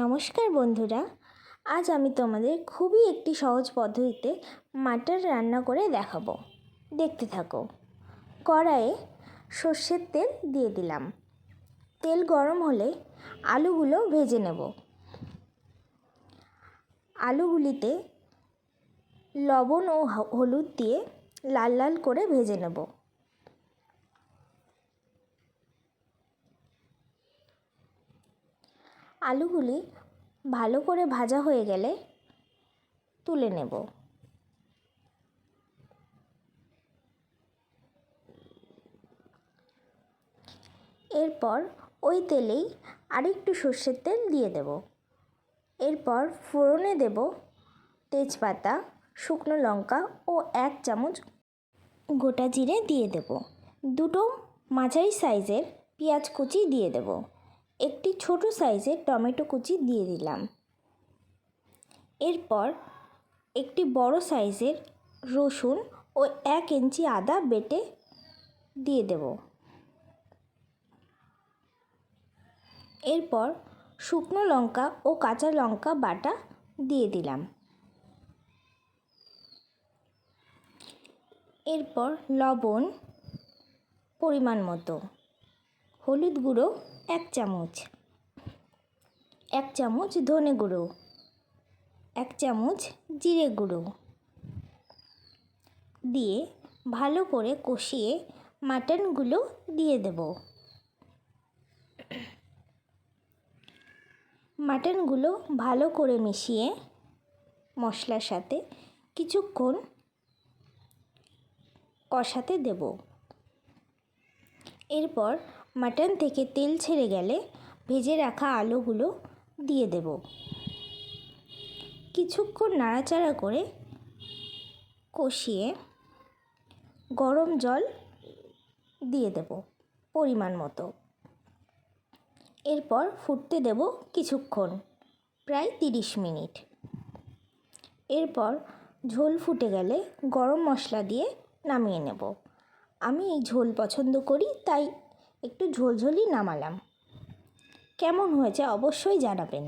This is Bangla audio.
নমস্কার বন্ধুরা, আজ আমি তোমাদের খুবই একটি সহজ পদ্ধতিতে মাটন রান্না করে দেখাবো। দেখতে থাকো। কড়াইয়ে সর্ষের তেল দিয়ে দিলাম। তেল গরম হলে আলুগুলো ভেজে নেব। আলুগুলিতে লবণ ও হলুদ দিয়ে লাল লাল করে ভেজে নেব। আলুগুলি ভালো করে ভাজা হয়ে গেলে তুলে নেব। এরপর ওই তেলেই আরেকটু সর্ষের তেল দিয়ে দেব। এরপর ফোড়নে দেব তেজপাতা, শুকনো লঙ্কা ও 1 চামচ গোটা জিরে দিয়ে দেব। দুটো মাঝারি সাইজের পেঁয়াজ কুচি দিয়ে দেব। একটি ছোট সাইজের টমেটো কুচি দিয়ে দিলাম। এরপর একটি বড় সাইজের রসুন ও 1 ইঞ্চি আদা বেটে দিয়ে দেব। এরপর শুকনো লঙ্কা ও কাঁচা লঙ্কা বাটা দিয়ে দিলাম। এরপর লবণ পরিমাণ মতো, হলুদ গুঁড়ো 1 চামচ, 1 চামচ ধনে গুঁড়ো, 1 চামচ জিরে গুঁড়ো দিয়ে ভালো করে কষিয়ে মাটনগুলো দিয়ে দেব। মাটনগুলো ভালো করে মিশিয়ে মশলার সাথে কিছুক্ষণ কষাতে দেব। এরপর মাটন থেকে তেল ছেড়ে গেলে ভেজে রাখা আলুগুলো দিয়ে দেব। কিছুক্ষণ নাড়াচাড়া করে কষিয়ে গরম জল দিয়ে দেব পরিমাণ মতো। এরপর ফুটতে দেব কিছুক্ষণ, প্রায় 30 মিনিট। এরপর ঝোল ফুটে গেলে গরম মশলা দিয়ে নামিয়ে নেব। আমি এই ঝোল পছন্দ করি, তাই একটু ঝোলঝোলই নামালাম। কেমন হয়েছে অবশ্যই জানাবেন।